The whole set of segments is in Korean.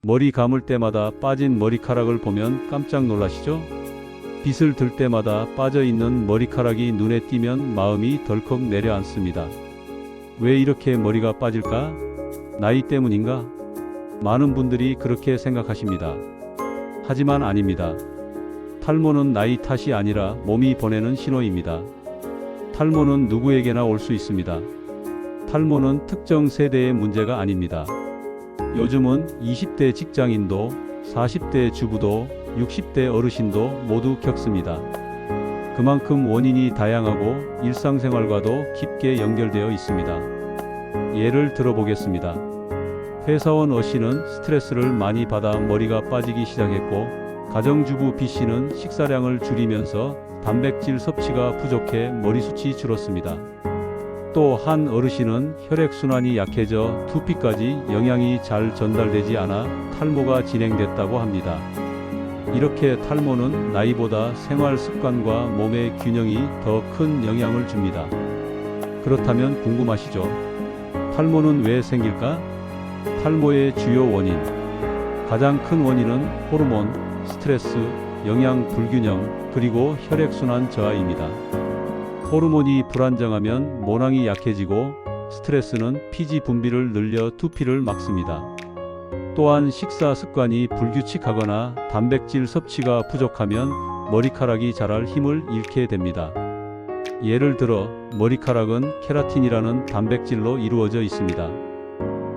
머리 감을 때마다 빠진 머리카락을 보면 깜짝 놀라시죠? 빗을 들 때마다 빠져있는 머리카락이 눈에 띄면 마음이 덜컥 내려앉습니다. 왜 이렇게 머리가 빠질까? 나이 때문인가? 많은 분들이 그렇게 생각하십니다. 하지만 아닙니다. 탈모는 나이 탓이 아니라 몸이 보내는 신호입니다. 탈모는 누구에게나 올 수 있습니다. 탈모는 특정 세대의 문제가 아닙니다. 요즘은 20대 직장인도, 40대 주부도, 60대 어르신도 모두 겪습니다. 그만큼 원인이 다양하고 일상생활과도 깊게 연결되어 있습니다. 예를 들어보겠습니다. 회사원 어씨는 스트레스를 많이 받아 머리가 빠지기 시작했고, 가정주부 B씨는 식사량을 줄이면서 단백질 섭취가 부족해 머리숱이 줄었습니다. 또 한 어르신은 혈액순환이 약해져 두피까지 영양이 잘 전달되지 않아 탈모가 진행됐다고 합니다. 이렇게 탈모는 나이보다 생활 습관과 몸의 균형이 더 큰 영향을 줍니다. 그렇다면 궁금하시죠? 탈모는 왜 생길까? 탈모의 주요 원인. 가장 큰 원인은 호르몬, 스트레스, 영양 불균형, 그리고 혈액순환 저하입니다. 호르몬이 불안정하면 모낭이 약해지고, 스트레스는 피지 분비를 늘려 두피를 막습니다. 또한 식사 습관이 불규칙하거나 단백질 섭취가 부족하면 머리카락이 자랄 힘을 잃게 됩니다. 예를 들어 머리카락은 케라틴이라는 단백질로 이루어져 있습니다.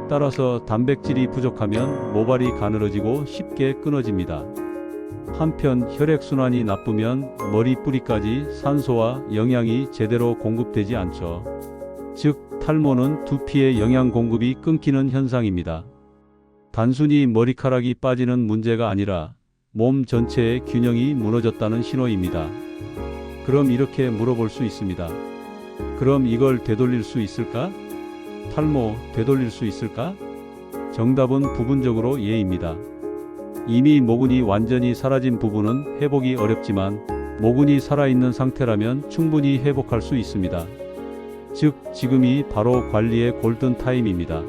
따라서 단백질이 부족하면 모발이 가늘어지고 쉽게 끊어집니다. 한편 혈액순환이 나쁘면 머리 뿌리까지 산소와 영양이 제대로 공급되지 않죠. 즉, 탈모는 두피의 영양 공급이 끊기는 현상입니다. 단순히 머리카락이 빠지는 문제가 아니라 몸 전체의 균형이 무너졌다는 신호입니다. 그럼 이렇게 물어볼 수 있습니다. 그럼 이걸 되돌릴 수 있을까? 탈모 되돌릴 수 있을까? 정답은 부분적으로 예입니다. 이미 모근이 완전히 사라진 부분은 회복이 어렵지만, 모근이 살아있는 상태라면 충분히 회복할 수 있습니다. 즉, 지금이 바로 관리의 골든 타임입니다.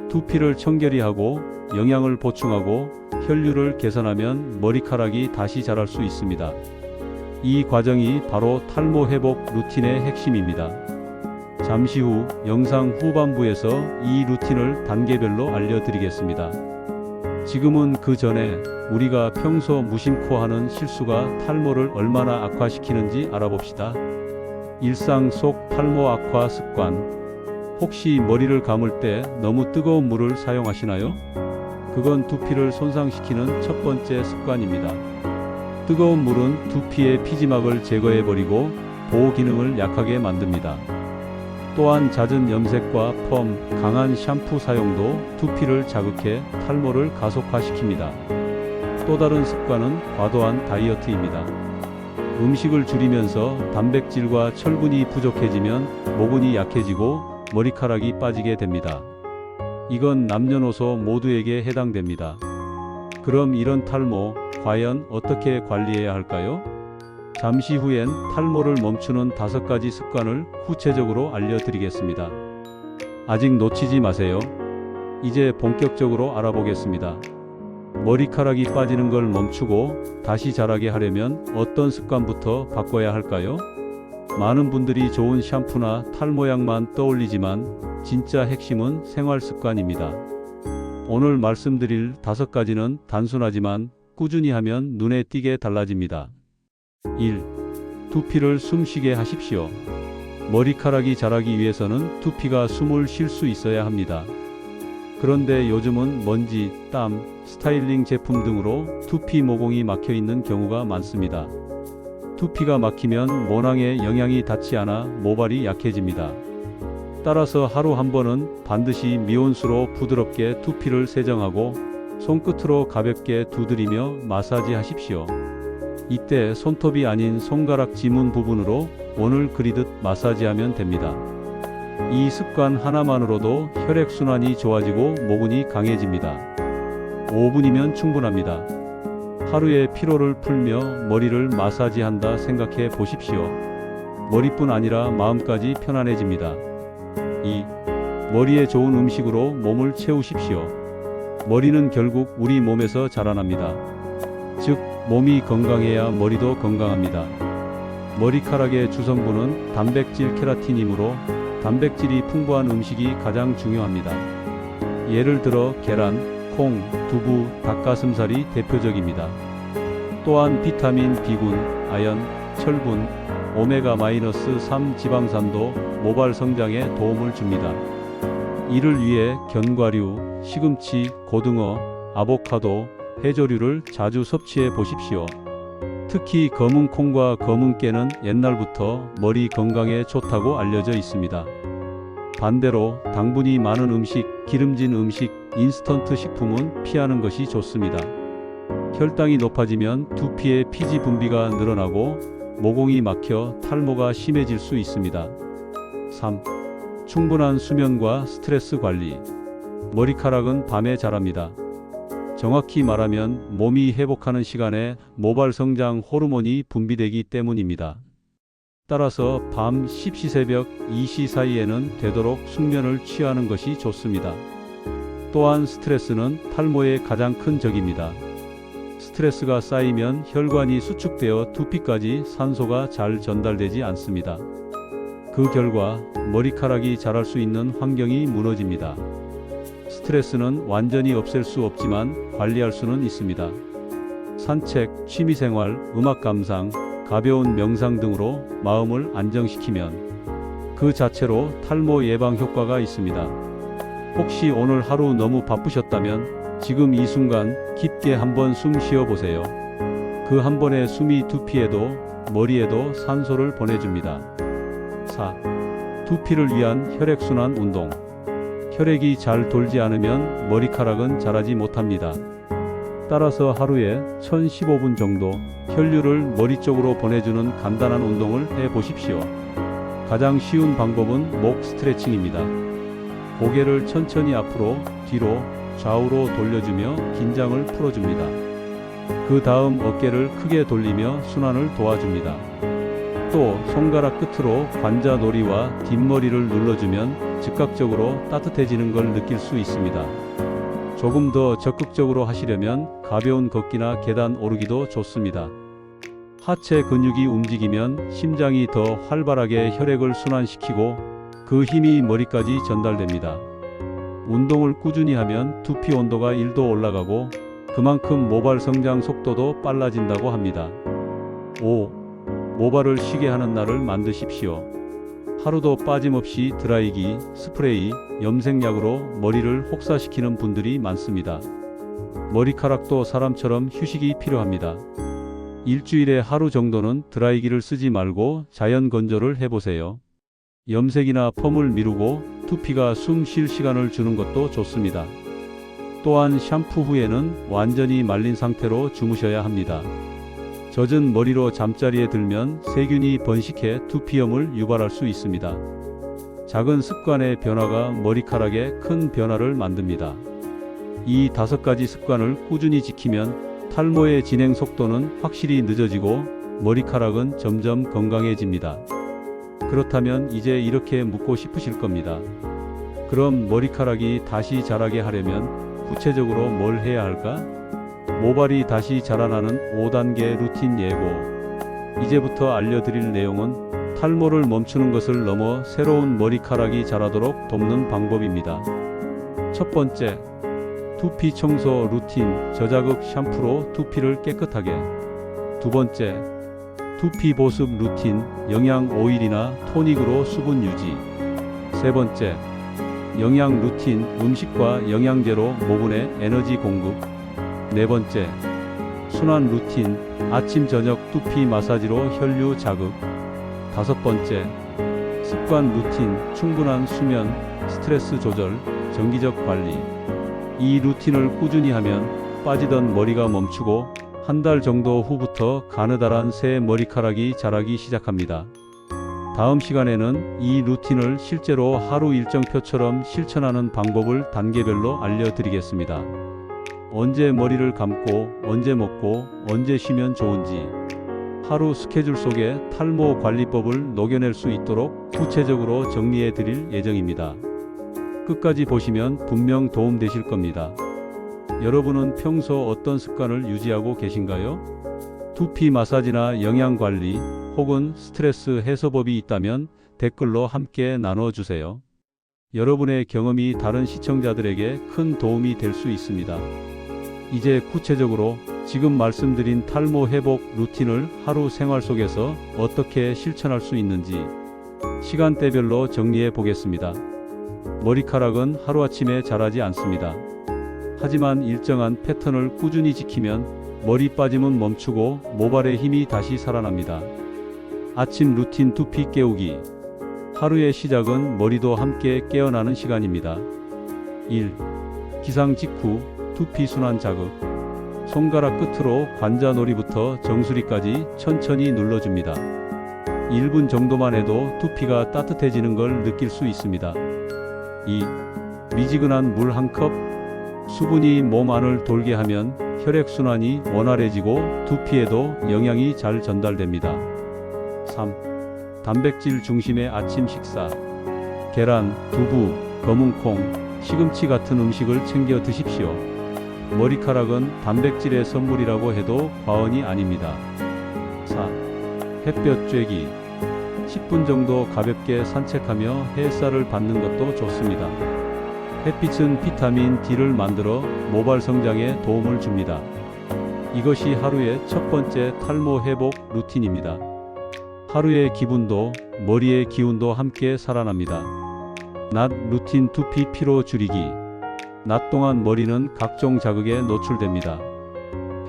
두피를 청결히 하고 영양을 보충하고 혈류를 개선하면 머리카락이 다시 자랄 수 있습니다. 이 과정이 바로 탈모 회복 루틴의 핵심입니다. 잠시 후 영상 후반부에서 이 루틴을 단계별로 알려드리겠습니다. 지금은 그 전에 우리가 평소 무심코 하는 실수가 탈모를 얼마나 악화시키는지 알아봅시다. 일상 속 탈모 악화 습관. 혹시 머리를 감을 때 너무 뜨거운 물을 사용하시나요? 그건 두피를 손상시키는 첫 번째 습관입니다. 뜨거운 물은 두피의 피지막을 제거해버리고 보호 기능을 약하게 만듭니다. 또한 잦은 염색과 펌, 강한 샴푸 사용도 두피를 자극해 탈모를 가속화시킵니다. 또 다른 습관은 과도한 다이어트입니다. 음식을 줄이면서 단백질과 철분이 부족해지면 모근이 약해지고 머리카락이 빠지게 됩니다. 이건 남녀노소 모두에게 해당됩니다. 그럼 이런 탈모, 과연 어떻게 관리해야 할까요? 잠시 후엔 탈모를 멈추는 5가지 습관을 구체적으로 알려드리겠습니다. 아직 놓치지 마세요. 이제 본격적으로 알아보겠습니다. 머리카락이 빠지는 걸 멈추고 다시 자라게 하려면 어떤 습관부터 바꿔야 할까요? 많은 분들이 좋은 샴푸나 탈모약만 떠올리지만 진짜 핵심은 생활 습관입니다. 오늘 말씀드릴 5가지는 단순하지만 꾸준히 하면 눈에 띄게 달라집니다. 1. 두피를 숨쉬게 하십시오. 머리카락이 자라기 위해서는 두피가 숨을 쉴 수 있어야 합니다. 그런데 요즘은 먼지, 땀, 스타일링 제품 등으로 두피 모공이 막혀 있는 경우가 많습니다. 두피가 막히면 모낭에 영양이 닿지 않아 모발이 약해집니다. 따라서 하루 한 번은 반드시 미온수로 부드럽게 두피를 세정하고 손끝으로 가볍게 두드리며 마사지 하십시오. 이때 손톱이 아닌 손가락 지문 부분으로 원을 그리듯 마사지하면 됩니다. 이 습관 하나만으로도 혈액순환이 좋아지고 모근이 강해집니다. 5분이면 충분합니다. 하루의 피로를 풀며 머리를 마사지한다 생각해 보십시오. 머리뿐 아니라 마음까지 편안해집니다. 2. 머리에 좋은 음식으로 몸을 채우십시오. 머리는 결국 우리 몸에서 자라납니다. 즉, 몸이 건강해야 머리도 건강합니다. 머리카락의 주성분은 단백질 케라틴이므로 단백질이 풍부한 음식이 가장 중요합니다. 예를 들어 계란, 콩, 두부, 닭가슴살이 대표적입니다. 또한 비타민 B군, 아연, 철분, 오메가-3 지방산도 모발 성장에 도움을 줍니다. 이를 위해 견과류, 시금치, 고등어, 아보카도, 해조류를 자주 섭취해 보십시오. 특히 검은 콩과 검은 깨는 옛날부터 머리 건강에 좋다고 알려져 있습니다. 반대로 당분이 많은 음식, 기름진 음식, 인스턴트 식품은 피하는 것이 좋습니다. 혈당이 높아지면 두피의 피지 분비가 늘어나고 모공이 막혀 탈모가 심해질 수 있습니다. 3. 충분한 수면과 스트레스 관리. 머리카락은 밤에 자랍니다. 정확히 말하면 몸이 회복하는 시간에 모발 성장 호르몬이 분비되기 때문입니다. 따라서 밤 10시 새벽 2시 사이에는 되도록 숙면을 취하는 것이 좋습니다. 또한 스트레스는 탈모의 가장 큰 적입니다. 스트레스가 쌓이면 혈관이 수축되어 두피까지 산소가 잘 전달되지 않습니다. 그 결과 머리카락이 자랄 수 있는 환경이 무너집니다. 스트레스는 완전히 없앨 수 없지만 관리할 수는 있습니다. 산책, 취미생활, 음악 감상, 가벼운 명상 등으로 마음을 안정시키면 그 자체로 탈모 예방 효과가 있습니다. 혹시 오늘 하루 너무 바쁘셨다면 지금 이 순간 깊게 한번 숨 쉬어 보세요. 그 한 번의 숨이 두피에도 머리에도 산소를 보내줍니다. 4. 두피를 위한 혈액순환 운동. 혈액이 잘 돌지 않으면 머리카락은 자라지 못합니다. 따라서 하루에 1015분 정도 혈류를 머리 쪽으로 보내주는 간단한 운동을 해 보십시오. 가장 쉬운 방법은 목 스트레칭입니다. 고개를 천천히 앞으로, 뒤로, 좌우로 돌려주며 긴장을 풀어줍니다. 그 다음 어깨를 크게 돌리며 순환을 도와줍니다. 또 손가락 끝으로 관자놀이와 뒷머리를 눌러주면 즉각적으로 따뜻해지는 걸 느낄 수 있습니다. 조금 더 적극적으로 하시려면 가벼운 걷기나 계단 오르기도 좋습니다. 하체 근육이 움직이면 심장이 더 활발하게 혈액을 순환시키고 그 힘이 머리까지 전달됩니다. 운동을 꾸준히 하면 두피 온도가 1도 올라가고 그만큼 모발 성장 속도도 빨라진다고 합니다. 5. 모발을 쉬게 하는 날을 만드십시오. 하루도 빠짐없이 드라이기, 스프레이, 염색약으로 머리를 혹사시키는 분들이 많습니다. 머리카락도 사람처럼 휴식이 필요합니다. 일주일에 하루 정도는 드라이기를 쓰지 말고 자연 건조를 해보세요. 염색이나 펌을 미루고 두피가 숨 쉴 시간을 주는 것도 좋습니다. 또한 샴푸 후에는 완전히 말린 상태로 주무셔야 합니다. 젖은 머리로 잠자리에 들면 세균이 번식해 두피염을 유발할 수 있습니다. 작은 습관의 변화가 머리카락에 큰 변화를 만듭니다. 이 5가지 습관을 꾸준히 지키면 탈모의 진행 속도는 확실히 늦어지고 머리카락은 점점 건강해집니다. 그렇다면 이제 이렇게 묻고 싶으실 겁니다. 그럼 머리카락이 다시 자라게 하려면 구체적으로 뭘 해야 할까? 모발이 다시 자라나는 5단계 루틴 예고. 이제부터 알려드릴 내용은 탈모를 멈추는 것을 넘어 새로운 머리카락이 자라도록 돕는 방법입니다. 첫 번째, 두피 청소 루틴, 저자극 샴푸로 두피를 깨끗하게. 두 번째, 두피 보습 루틴, 영양 오일이나 토닉으로 수분 유지. 세 번째, 영양 루틴, 음식과 영양제로 모근에 에너지 공급. 네 번째, 순환 루틴, 아침 저녁 두피 마사지로 혈류 자극. 다섯 번째, 습관 루틴, 충분한 수면, 스트레스 조절, 정기적 관리. 이 루틴을 꾸준히 하면 빠지던 머리가 멈추고 한 달 정도 후부터 가느다란 새 머리카락이 자라기 시작합니다. 다음 시간에는 이 루틴을 실제로 하루 일정표처럼 실천하는 방법을 단계별로 알려드리겠습니다. 언제 머리를 감고, 언제 먹고, 언제 쉬면 좋은지, 하루 스케줄 속에 탈모 관리법을 녹여낼 수 있도록 구체적으로 정리해 드릴 예정입니다. 끝까지 보시면 분명 도움되실 겁니다. 여러분은 평소 어떤 습관을 유지하고 계신가요? 두피 마사지나 영양 관리 혹은 스트레스 해소법이 있다면 댓글로 함께 나눠주세요. 여러분의 경험이 다른 시청자들에게 큰 도움이 될 수 있습니다. 이제 구체적으로 지금 말씀드린 탈모 회복 루틴을 하루 생활 속에서 어떻게 실천할 수 있는지 시간대별로 정리해 보겠습니다. 머리카락은 하루아침에 자라지 않습니다. 하지만 일정한 패턴을 꾸준히 지키면 머리 빠짐은 멈추고 모발의 힘이 다시 살아납니다. 아침 루틴 두피 깨우기. 하루의 시작은 머리도 함께 깨어나는 시간입니다. 1. 기상 직후 두피 순환 자극. 손가락 끝으로 관자놀이부터 정수리까지 천천히 눌러줍니다. 1분 정도만 해도 두피가 따뜻해지는 걸 느낄 수 있습니다. 2. 미지근한 물 한 컵. 수분이 몸 안을 돌게 하면 혈액순환이 원활해지고 두피에도 영양이 잘 전달됩니다. 3. 단백질 중심의 아침 식사. 계란, 두부, 검은콩, 시금치 같은 음식을 챙겨 드십시오. 머리카락은 단백질의 선물이라고 해도 과언이 아닙니다. 4. 햇볕 쬐기. 10분 정도 가볍게 산책하며 햇살을 받는 것도 좋습니다. 햇빛은 비타민 D를 만들어 모발 성장에 도움을 줍니다. 이것이 하루의 첫 번째 탈모 회복 루틴입니다. 하루의 기분도 머리의 기운도 함께 살아납니다. 낮 루틴 두피 피로 줄이기. 낮 동안 머리는 각종 자극에 노출됩니다.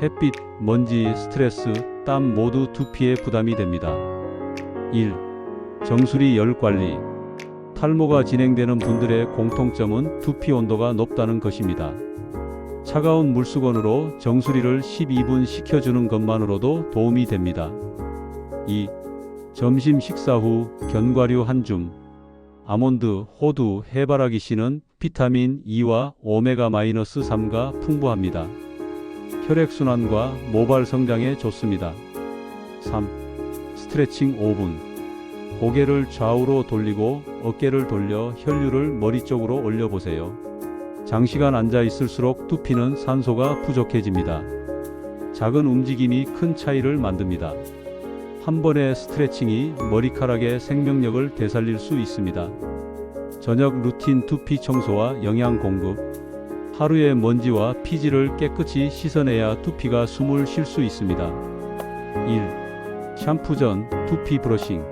햇빛, 먼지, 스트레스, 땀 모두 두피에 부담이 됩니다. 1. 정수리 열 관리. 탈모가 진행되는 분들의 공통점은 두피 온도가 높다는 것입니다. 차가운 물수건으로 정수리를 12분 식혀주는 것만으로도 도움이 됩니다. 2. 점심 식사 후 견과류 한 줌. 아몬드, 호두, 해바라기 씨는 비타민 E와 오메가-3가 풍부합니다. 혈액순환과 모발 성장에 좋습니다. 3. 스트레칭 5분. 고개를 좌우로 돌리고 어깨를 돌려 혈류를 머리 쪽으로 올려보세요. 장시간 앉아 있을수록 두피는 산소가 부족해집니다. 작은 움직임이 큰 차이를 만듭니다. 한 번의 스트레칭이 머리카락의 생명력을 되살릴 수 있습니다. 저녁 루틴 두피 청소와 영양 공급. 하루의 먼지와 피지를 깨끗이 씻어내야 두피가 숨을 쉴 수 있습니다. 1. 샴푸 전 두피 브러싱.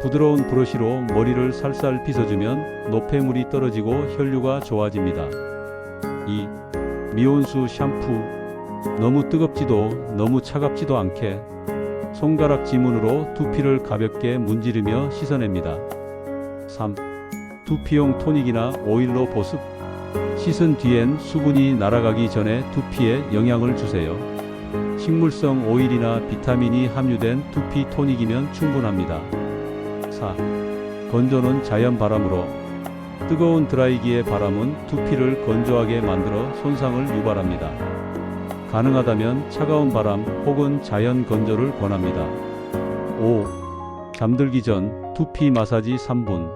부드러운 브러쉬로 머리를 살살 빗어주면 노폐물이 떨어지고 혈류가 좋아집니다. 2. 미온수 샴푸. 너무 뜨겁지도 너무 차갑지도 않게 손가락 지문으로 두피를 가볍게 문지르며 씻어냅니다. 3. 두피용 토닉이나 오일로 보습. 씻은 뒤엔 수분이 날아가기 전에 두피에 영양을 주세요. 식물성 오일이나 비타민이 함유된 두피 토닉이면 충분합니다. 4. 건조는 자연 바람으로. 뜨거운 드라이기의 바람은 두피를 건조하게 만들어 손상을 유발합니다. 가능하다면 차가운 바람 혹은 자연 건조를 권합니다. 5. 잠들기 전 두피 마사지 3분.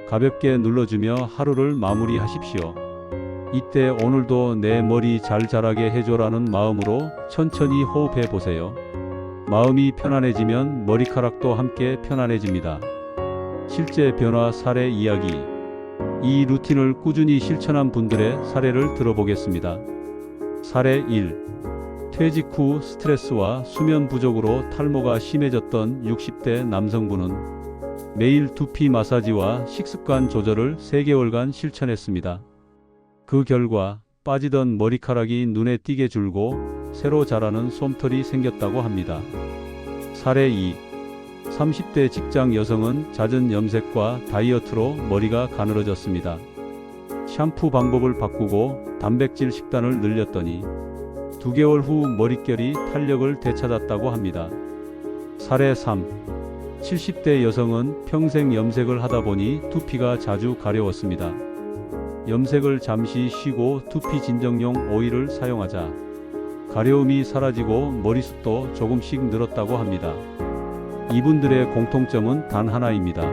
가볍게 눌러주며 하루를 마무리하십시오. 이때 오늘도 내 머리 잘 자라게 해줘라는 마음으로 천천히 호흡해 보세요. 마음이 편안해지면 머리카락도 함께 편안해집니다. 실제 변화 사례 이야기. 이 루틴을 꾸준히 실천한 분들의 사례를 들어보겠습니다. 사례 1. 퇴직 후 스트레스와 수면 부족으로 탈모가 심해졌던 60대 남성분은 매일 두피 마사지와 식습관 조절을 3개월간 실천했습니다. 그 결과 빠지던 머리카락이 눈에 띄게 줄고 새로 자라는 솜털이 생겼다고 합니다. 사례 2. 30대 직장 여성은 잦은 염색과 다이어트로 머리가 가늘어졌습니다. 샴푸 방법을 바꾸고 단백질 식단을 늘렸더니 2개월 후 머릿결이 탄력을 되찾았다고 합니다. 사례 3. 70대 여성은 평생 염색을 하다 보니 두피가 자주 가려웠습니다. 염색을 잠시 쉬고 두피 진정용 오일을 사용하자 가려움이 사라지고 머리숱도 조금씩 늘었다고 합니다. 이분들의 공통점은 단 하나입니다.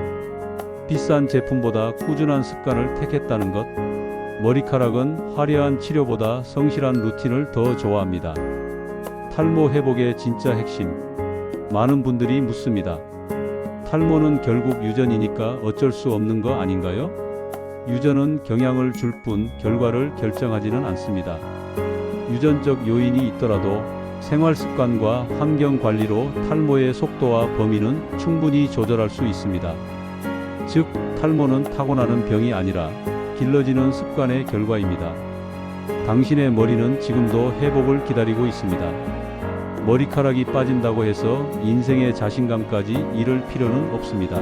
비싼 제품보다 꾸준한 습관을 택했다는 것. 머리카락은 화려한 치료보다 성실한 루틴을 더 좋아합니다. 탈모 회복의 진짜 핵심. 많은 분들이 묻습니다. 탈모는 결국 유전이니까 어쩔 수 없는 거 아닌가요? 유전은 영향을 줄 뿐 결과를 결정하지는 않습니다. 유전적 요인이 있더라도 생활 습관과 환경 관리로 탈모의 속도와 범위는 충분히 조절할 수 있습니다. 즉, 탈모는 타고나는 병이 아니라 길러지는 습관의 결과입니다. 당신의 머리는 지금도 회복을 기다리고 있습니다. 머리카락이 빠진다고 해서 인생의 자신감까지 잃을 필요는 없습니다.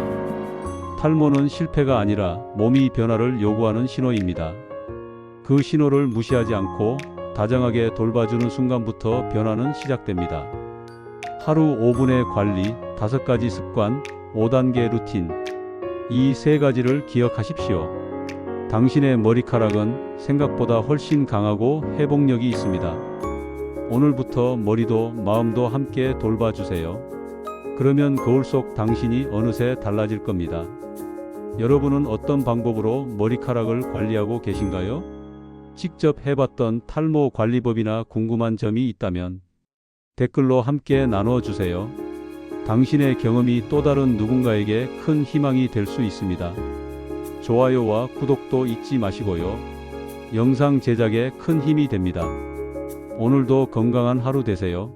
탈모는 실패가 아니라 몸이 변화를 요구하는 신호입니다. 그 신호를 무시하지 않고 다정하게 돌봐주는 순간부터 변화는 시작됩니다. 하루 5분의 관리, 5가지 습관, 5단계 루틴. 이 3가지를 기억하십시오. 당신의 머리카락은 생각보다 훨씬 강하고 회복력이 있습니다. 오늘부터 머리도 마음도 함께 돌봐주세요. 그러면 거울 속 당신이 어느새 달라질 겁니다. 여러분은 어떤 방법으로 머리카락을 관리하고 계신가요? 직접 해봤던 탈모 관리법이나 궁금한 점이 있다면 댓글로 함께 나눠주세요. 당신의 경험이 또 다른 누군가에게 큰 희망이 될 수 있습니다. 좋아요와 구독도 잊지 마시고요. 영상 제작에 큰 힘이 됩니다. 오늘도 건강한 하루 되세요.